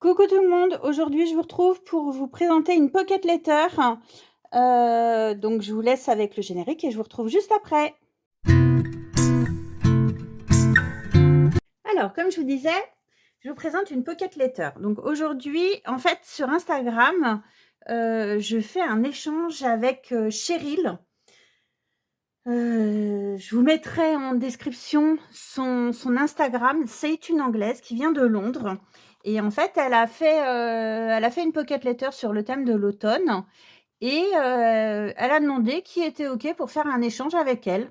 Coucou tout le monde, aujourd'hui je vous retrouve pour vous présenter une Pocket Letter. Donc je vous laisse avec le générique et je vous retrouve juste après. Alors comme je vous disais, je vous présente une Pocket Letter. Donc aujourd'hui, en fait sur Instagram, je fais un échange avec Cheryl. Je vous mettrai en description son Instagram. C'est une Anglaise qui vient de Londres et en fait elle a fait une Pocket Letter sur le thème de l'automne et elle a demandé qui était OK pour faire un échange avec elle.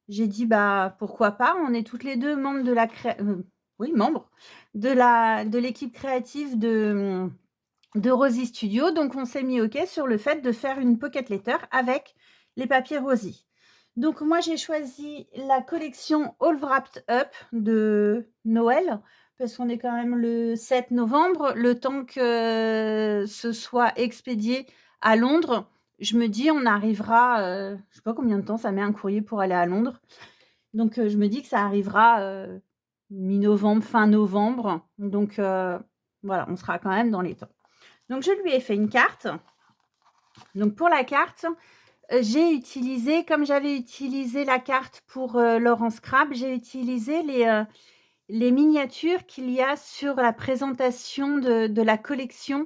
J'ai dit: «Bah, pourquoi pas?» On est toutes les 2 membres de la oui, membres de l'équipe créative de Rosy Studio, donc on s'est mis OK sur le fait de faire une Pocket Letter avec les papiers Rosy. Donc moi, j'ai choisi la collection All Wrapped Up de Noël, parce qu'on est quand même le 7 novembre, le temps que ce soit expédié à Londres. Je me dis: «On arrivera», je sais pas combien de temps ça met un courrier pour aller à Londres. Donc je me dis que ça arrivera, mi-novembre, fin novembre. Donc voilà, on sera quand même dans les temps. Donc je lui ai fait une carte. Donc pour la carte, j'ai utilisé, comme j'avais utilisé la carte pour, Laurent Scrap, j'ai utilisé les miniatures qu'il y a sur la présentation de la collection,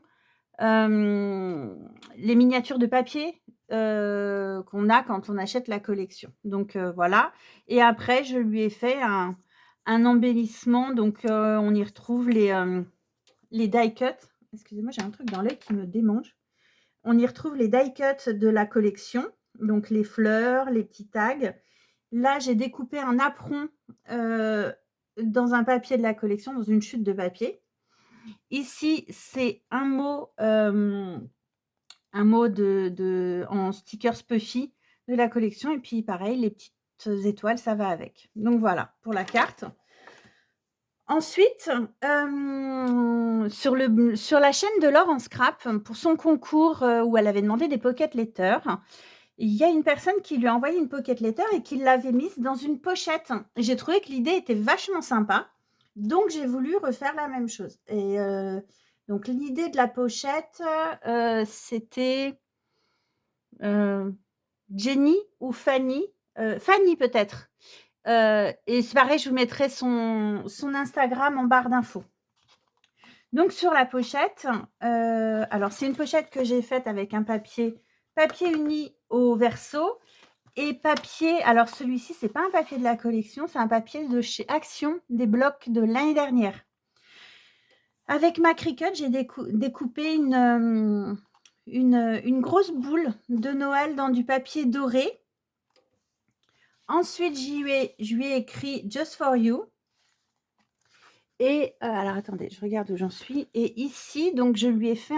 les miniatures de papier, qu'on a quand on achète la collection. Donc voilà, et après je lui ai fait un embellissement, donc on y retrouve les die cut. Excusez-moi, j'ai un truc dans l'œil qui me démange. On y retrouve les die cut de la collection, donc les fleurs, les petits tags. Là, j'ai découpé un apron, dans un papier de la collection, dans une chute de papier. Ici, c'est un mot en stickers Puffy de la collection, et puis pareil, les petites étoiles, ça va avec. Donc voilà, pour la carte. Ensuite, sur la chaîne de Laure en Scrap, pour son concours, où elle avait demandé des Pocket Letters, il y a une personne qui lui a envoyé une Pocket Letter et qui l'avait mise dans une pochette. J'ai trouvé que l'idée était vachement sympa, donc j'ai voulu refaire la même chose. Et donc l'idée de la pochette, c'était, Jenny ou Fanny? Fanny peut-être. Et c'est pareil, je vous mettrai son Instagram en barre d'infos. Donc sur la pochette, alors c'est une pochette que j'ai faite avec un papier uni au verso et papier, alors celui-ci, c'est pas un papier de la collection, c'est un papier de chez Action, des blocs de l'année dernière. Avec ma Cricut, j'ai découpé une grosse boule de Noël dans du papier doré. Ensuite, je lui ai écrit Just for you. Et alors attendez, je regarde où j'en suis. Et ici, donc je lui ai fait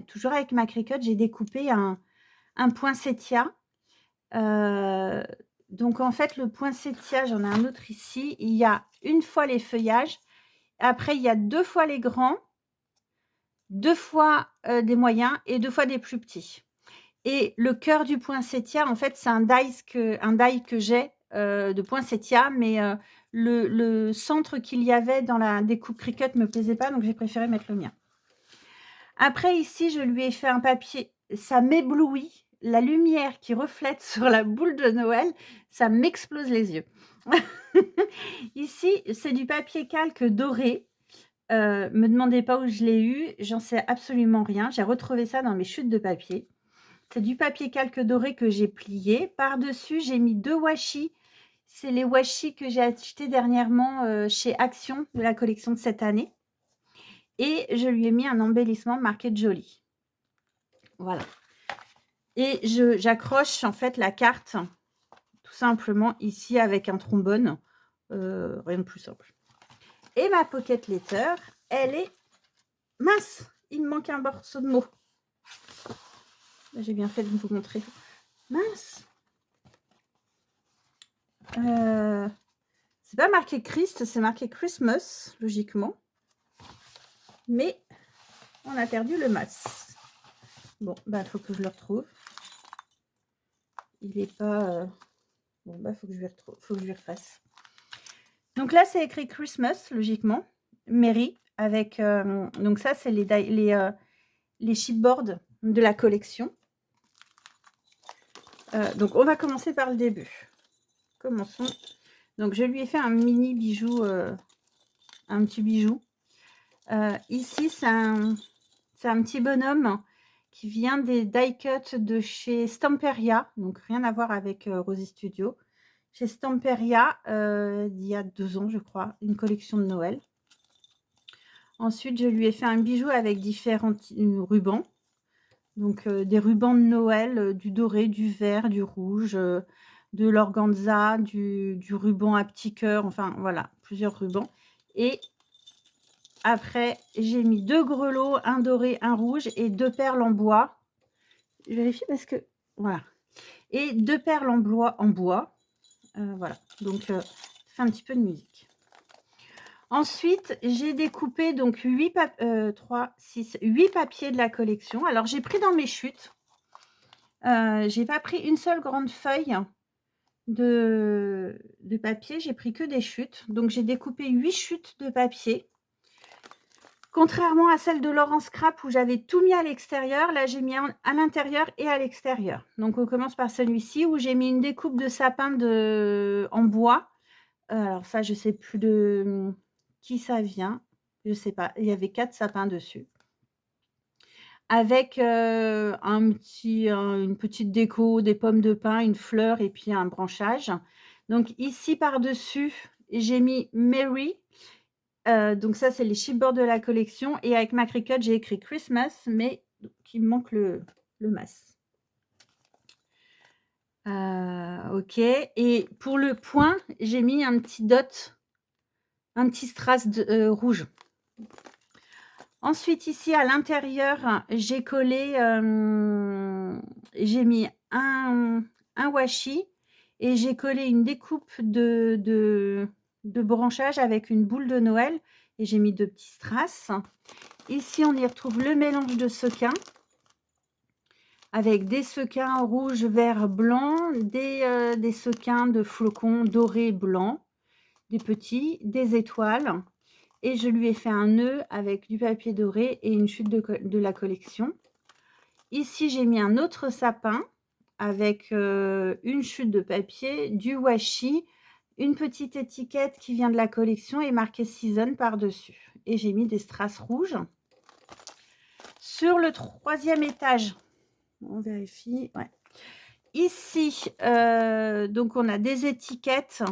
toujours avec ma Cricut, j'ai découpé un poinsettia. Donc en fait, le poinsettia, j'en ai un autre ici. Il y a une fois les feuillages. Après, il y a 2 fois les grands, 2 fois des moyens et 2 fois des plus petits. Et le cœur du poinsettia, en fait, c'est un die que j'ai de poinsettia, mais le centre qu'il y avait dans la découpe Cricut ne me plaisait pas, donc j'ai préféré mettre le mien. Après, ici, je lui ai fait un papier. Ça m'éblouit. La lumière qui reflète sur la boule de Noël, ça m'explose les yeux. Ici, c'est du papier calque doré. Me demandez pas où je l'ai eu, j'en sais absolument rien. J'ai retrouvé ça dans mes chutes de papier. C'est du papier calque doré que j'ai plié. Par-dessus, j'ai mis 2 washi. C'est les washi que j'ai achetés dernièrement chez Action, de la collection de cette année. Et je lui ai mis un embellissement marqué Jolly. Voilà. Et j'accroche en fait la carte tout simplement ici avec un trombone. Rien de plus simple. Et ma Pocket Letter, elle est mince. Il me manque un morceau de mot. J'ai bien fait de vous montrer. Mince. C'est pas marqué Christ, c'est marqué Christmas, logiquement. Mais on a perdu le mas. Bon, bah, faut que je le retrouve. Il est pas... Bon, bah, faut que je lui refasse. Donc là, c'est écrit Christmas, logiquement. Merry avec, donc ça, c'est les chipboards de la collection. Donc on va commencer par le début. Commençons. Donc je lui ai fait un mini bijou, un petit bijou. Ici, c'est un petit bonhomme qui vient des die cuts de chez Stamperia, donc rien à voir avec, Rosy Studio. Chez Stamperia, il y a 2 ans, je crois, une collection de Noël. Ensuite, je lui ai fait un bijou avec différents rubans. Donc, des rubans de Noël, du doré, du vert, du rouge, de l'organza, du ruban à petits cœurs, enfin voilà, plusieurs rubans. Et après, j'ai mis 2 grelots, un doré, un rouge et 2 perles en bois. Je vérifie parce que voilà. Et 2 perles en bois. Voilà. Donc, ça fait un petit peu de musique. Ensuite, j'ai découpé donc 8 papiers de la collection. Alors, j'ai pris dans mes chutes. J'ai pas pris une seule grande feuille de papier, j'ai pris que des chutes. Donc, j'ai découpé 8 chutes de papier. Contrairement à celle de Laurent Scrap où j'avais tout mis à l'extérieur, là, j'ai mis à l'intérieur et à l'extérieur. Donc, on commence par celui-ci où j'ai mis une découpe de sapin en bois. Alors ça, je sais plus de qui ça vient. Je sais pas. Il y avait 4 sapins dessus. Avec, une petite déco, des pommes de pin, une fleur et puis un branchage. Donc ici, par-dessus, j'ai mis Mary. Donc ça, c'est les chipboards de la collection et avec ma Cricut, j'ai écrit Christmas, mais il me manque le mas. OK, et pour le point, j'ai mis un petit dot, un petit strass rouge. Ensuite, ici, à l'intérieur, j'ai collé, j'ai mis un washi et j'ai collé une découpe de branchage avec une boule de Noël et j'ai mis 2 petits strass. Ici, on y retrouve le mélange de sequins avec des sequins rouge, vert, blanc, des sequins de flocons dorés, blancs, des petits, des étoiles. Et je lui ai fait un nœud avec du papier doré et une chute de la collection. Ici, j'ai mis un autre sapin avec une chute de papier, du washi, une petite étiquette qui vient de la collection et marqué Season par-dessus. Et j'ai mis des strass rouges. Sur le 3e étage, on vérifie, ouais. Ici, donc on a des étiquettes,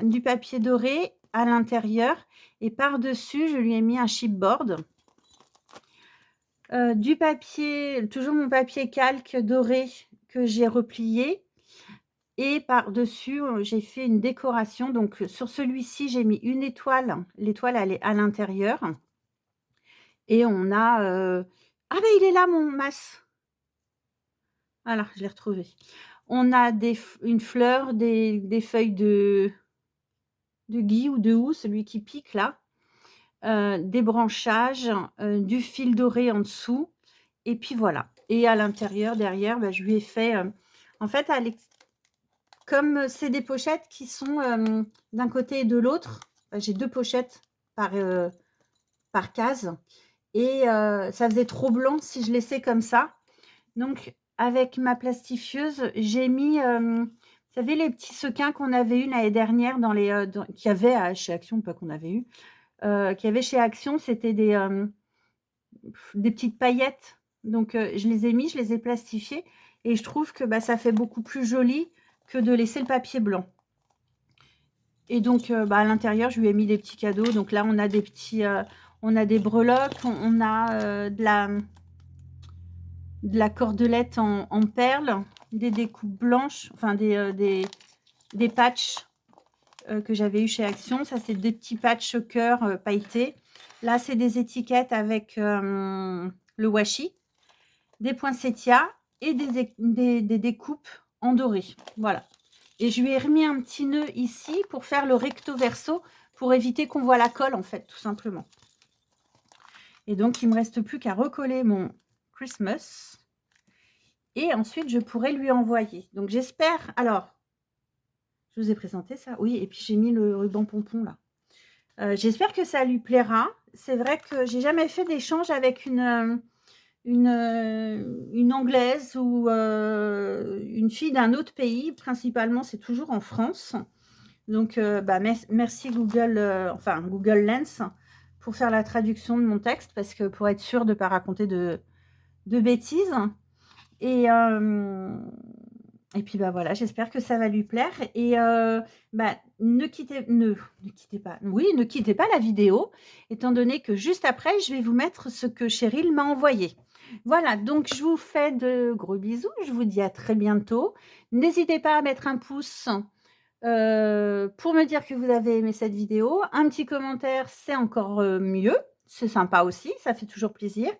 du papier doré à l'intérieur et par-dessus, je lui ai mis un chipboard. Du papier, toujours mon papier calque doré que j'ai replié et par-dessus, j'ai fait une décoration. Donc sur celui-ci, j'ai mis une étoile. L'étoile, elle est à l'intérieur et on a, ah ben il est là mon mas! Voilà, je l'ai retrouvé. On a une fleur, des feuilles de gui ou de houx, celui qui pique là, des branchages, du fil doré en dessous et puis voilà. Et à l'intérieur, derrière, bah, je lui ai fait, en fait, comme c'est des pochettes qui sont, d'un côté et de l'autre, bah, j'ai 2 pochettes par case et ça faisait trop blanc si je laissais comme ça. Donc avec ma plastifieuse, j'ai mis, vous savez les petits sequins qu'on avait eu l'année dernière dans les, qu'il y avait chez Action, pas qu'on avait eu, qu'il y avait chez Action, c'était des petites paillettes. Donc je les ai mis, je les ai plastifiés et je trouve que, bah, ça fait beaucoup plus joli que de laisser le papier blanc. Et donc bah, à l'intérieur, je lui ai mis des petits cadeaux. Donc là, on a des petits, on a des breloques, on a, de la cordelette en perles, des découpes blanches, enfin des patchs, que j'avais eu chez Action. Ça, c'est des petits patchs cœur, pailletés. Là, c'est des étiquettes avec, le washi, des poinsettias et des découpes en doré. Voilà. Et je lui ai remis un petit nœud ici pour faire le recto verso, pour éviter qu'on voit la colle, en fait, tout simplement. Et donc, il me reste plus qu'à recoller mon Christmas. Et ensuite, je pourrais lui envoyer. Donc, j'espère... Alors, je vous ai présenté ça. Oui, et puis j'ai mis le ruban pompon, là. J'espère que ça lui plaira. c'est vrai que j'ai jamais fait d'échange avec une anglaise ou une fille d'un autre pays. Principalement, c'est toujours en France. Donc bah, merci Google, enfin Google Lens pour faire la traduction de mon texte parce que pour être sûre de ne pas raconter de bêtises et et puis, bah, voilà, j'espère que ça va lui plaire et bah, ne quittez pas oui, ne quittez pas la vidéo, étant donné que juste après, je vais vous mettre ce que Cheryl m'a envoyé. Voilà, donc je vous fais de gros bisous, je vous dis à très bientôt. N'hésitez pas à mettre un pouce, pour me dire que vous avez aimé cette vidéo. Un petit commentaire, c'est encore, mieux, c'est sympa aussi, ça fait toujours plaisir.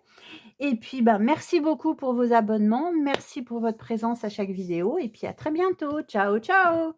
Et puis, bah, merci beaucoup pour vos abonnements. Merci pour votre présence à chaque vidéo et puis à très bientôt. Ciao, ciao!